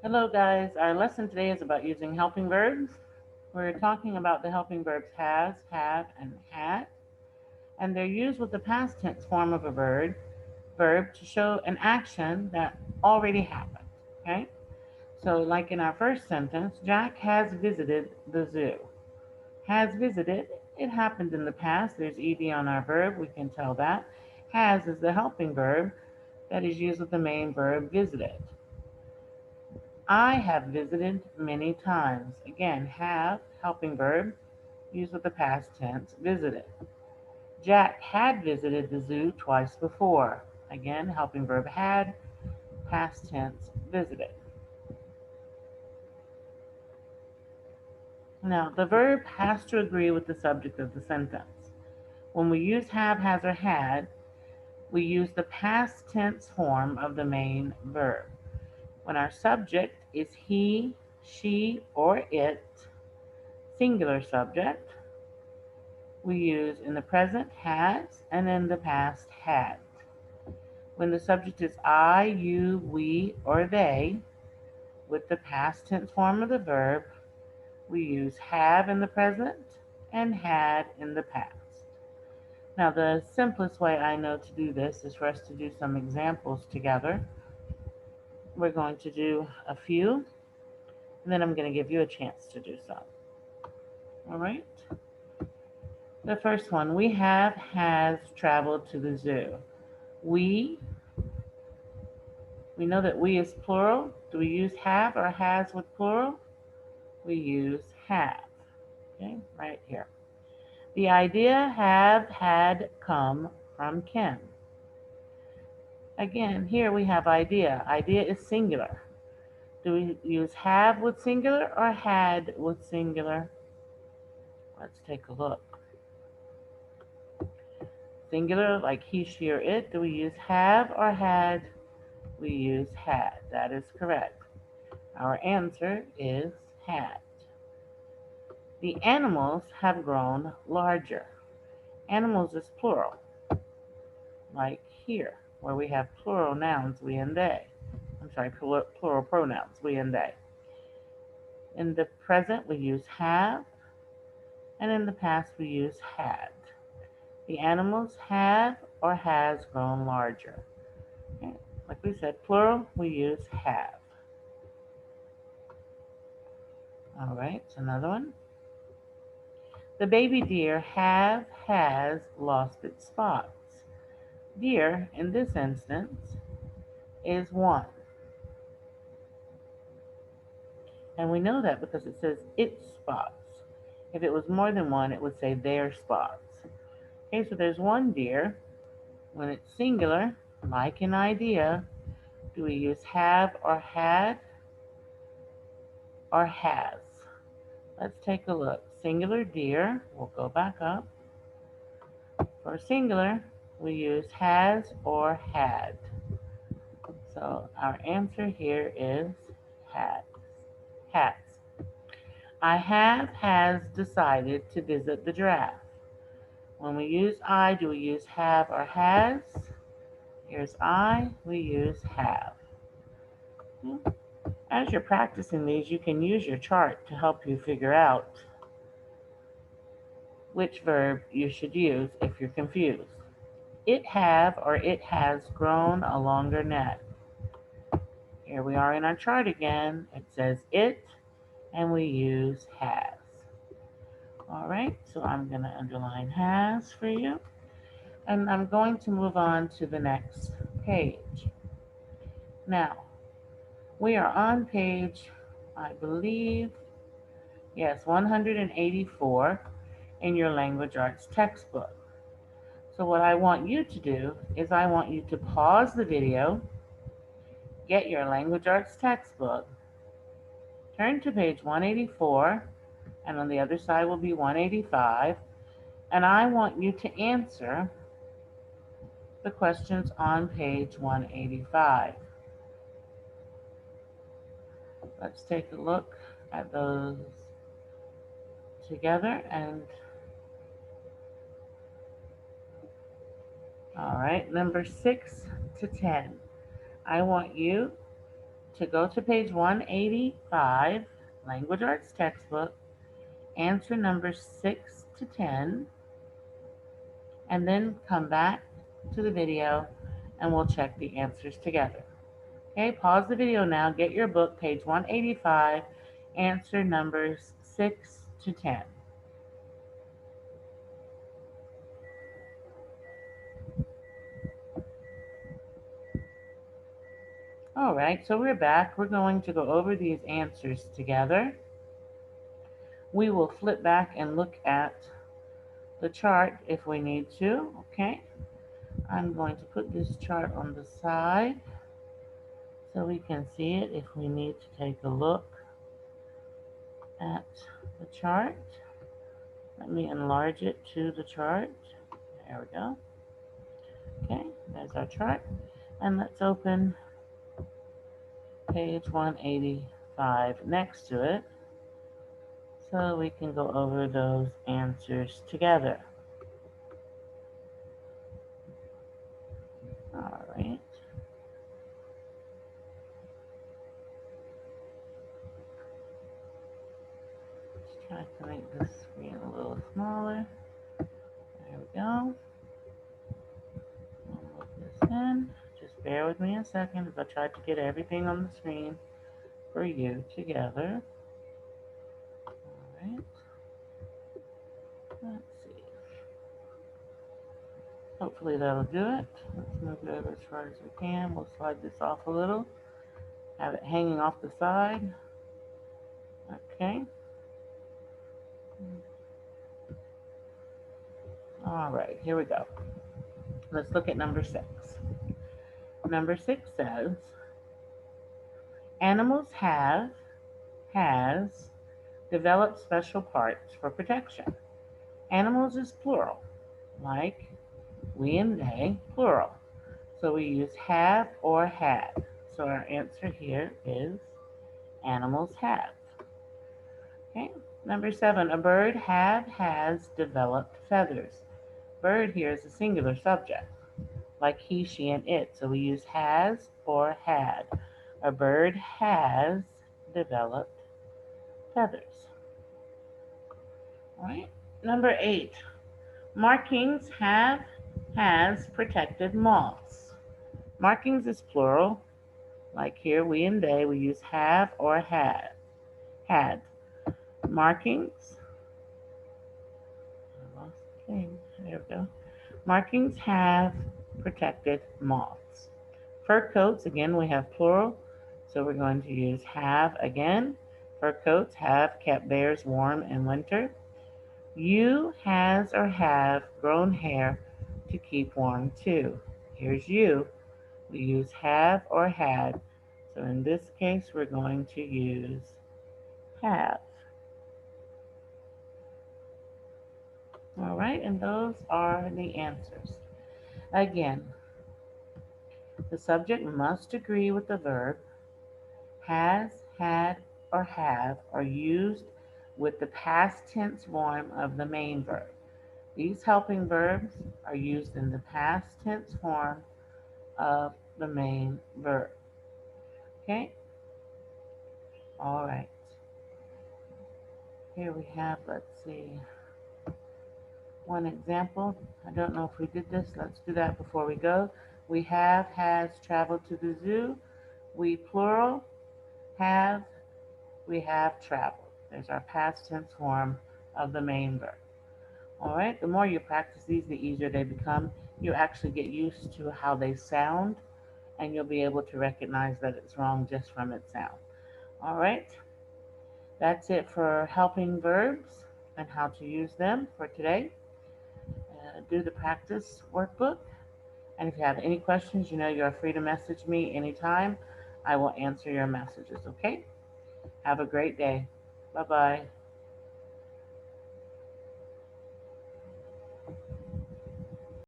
Hello guys, our lesson today is about using helping verbs. We're talking about the helping verbs has, have, and had, and they're used with the past tense form of a verb to show an action that already happened, okay? So like in our first sentence, Jack has visited the zoo. Has visited, it happened in the past. There's ed on our verb, we can tell that. Has is the helping verb that is used with the main verb visited. I have visited many times. Again, have, helping verb, used with the past tense, visited. Jack had visited the zoo twice before. Again, helping verb had, past tense, visited. Now, the verb has to agree with the subject of the sentence. When we use have, has, or had, we use the past tense form of the main verb. When our subject is he, she, or it, singular subject, we use in the present has and in the past had. When the subject is I, you, we, or they, with the past tense form of the verb, we use have in the present and had in the past. Now, the simplest way I know to do this is for us to do some examples together. We're going to do a few, and then I'm going to give you a chance to do some. All right? The first one, we has traveled to the zoo. We know that we is plural. Do we use have or has with plural? We use have. Okay, right here. The idea had come from Ken. Again, here we have idea. Idea is singular. Do we use have with singular or had with singular? Let's take a look. Singular, like he, she, or it. Do we use have or had? We use had. That is correct. Our answer is had. The animals have grown larger. Animals is plural, like here, where we have plural nouns, we and they. I'm sorry, plural pronouns, we and they. In the present, we use have, and in the past, we use had. The animals have or has grown larger. Okay. Like we said, plural, we use have. All right, another one. The baby deer has lost its spots. Deer, in this instance, is one. And we know that because it says its spots. If it was more than one, it would say their spots. Okay, so there's one deer. When it's singular, like an idea, do we use have or had or has? Let's take a look. Singular deer, we'll go back up. For singular, we use has or had. So our answer here is had. Has. I has decided to visit the giraffe. When we use I, do we use have or has? Here's I, we use have. As you're practicing these, you can use your chart to help you figure out which verb you should use if you're confused. It have or it has grown a longer neck. Here we are in our chart again. It says it, and we use has. All right, so I'm going to underline has for you. And I'm going to move on to the next page. Now, we are on page, I believe, yes, 184 in your language arts textbook. So what I want you to do is I want you to pause the video, get your language arts textbook, turn to page 184, and on the other side will be 185, and I want you to answer the questions on page 185. Let's take a look at those together. And all right, number 6 to 10. I want you to go to page 185, Language Arts textbook, answer numbers 6 to 10, and then come back to the video and we'll check the answers together. Okay, pause the video now, get your book, page 185, answer numbers 6 to 10. All right, so we're back. We're going to go over these answers together. We will flip back and look at the chart if we need to, okay? I'm going to put this chart on the side so we can see it if we need to take a look at the chart. Let me enlarge it to the chart. There we go. Okay, there's our chart. And let's open page 185 next to it so we can go over those answers together. All right. Let's try to make this screen a little smaller. There we go. I'll move this in. Just bear with me a second as I try to get everything on the screen for you together. All right. Let's see. Hopefully that'll do it. Let's move it over as far as we can. We'll slide this off a little. Have it hanging off the side. Okay. All right, here we go. Let's look at number 6. Number 6 says, animals has developed special parts for protection. Animals is plural, like we and they, plural. So we use have or had. So our answer here is animals have. Okay, number 7, a bird has developed feathers. Bird here is a singular subject, like he, she, and it. So we use has or had. A bird has developed feathers. All right, number 8, markings has protected moths. Markings is plural, like here we and they, we use have or had. Markings, there we go. Markings have protected moths. Fur coats, again, we have plural, so we're going to use have again. Fur coats have kept bears warm in winter. You has or have grown hair to keep warm too. Here's you. We use have or had. So in this case, we're going to use have. All right, and those are the answers. Again, the subject must agree with the verb. Has, had, or have are used with the past tense form of the main verb. These helping verbs are used in the past tense form of the main verb. Okay? All right. Here we have, let's see, one example. I don't know if we did this. Let's do that before we go. We has traveled to the zoo. We plural, we have traveled. There's our past tense form of the main verb. All right, the more you practice these, the easier they become. You actually get used to how they sound, and you'll be able to recognize that it's wrong just from its sound. All right, that's it for helping verbs and how to use them for today. Do the practice workbook. And if you have any questions, you know you're free to message me anytime. I will answer your messages, okay? Have a great day. Bye-bye.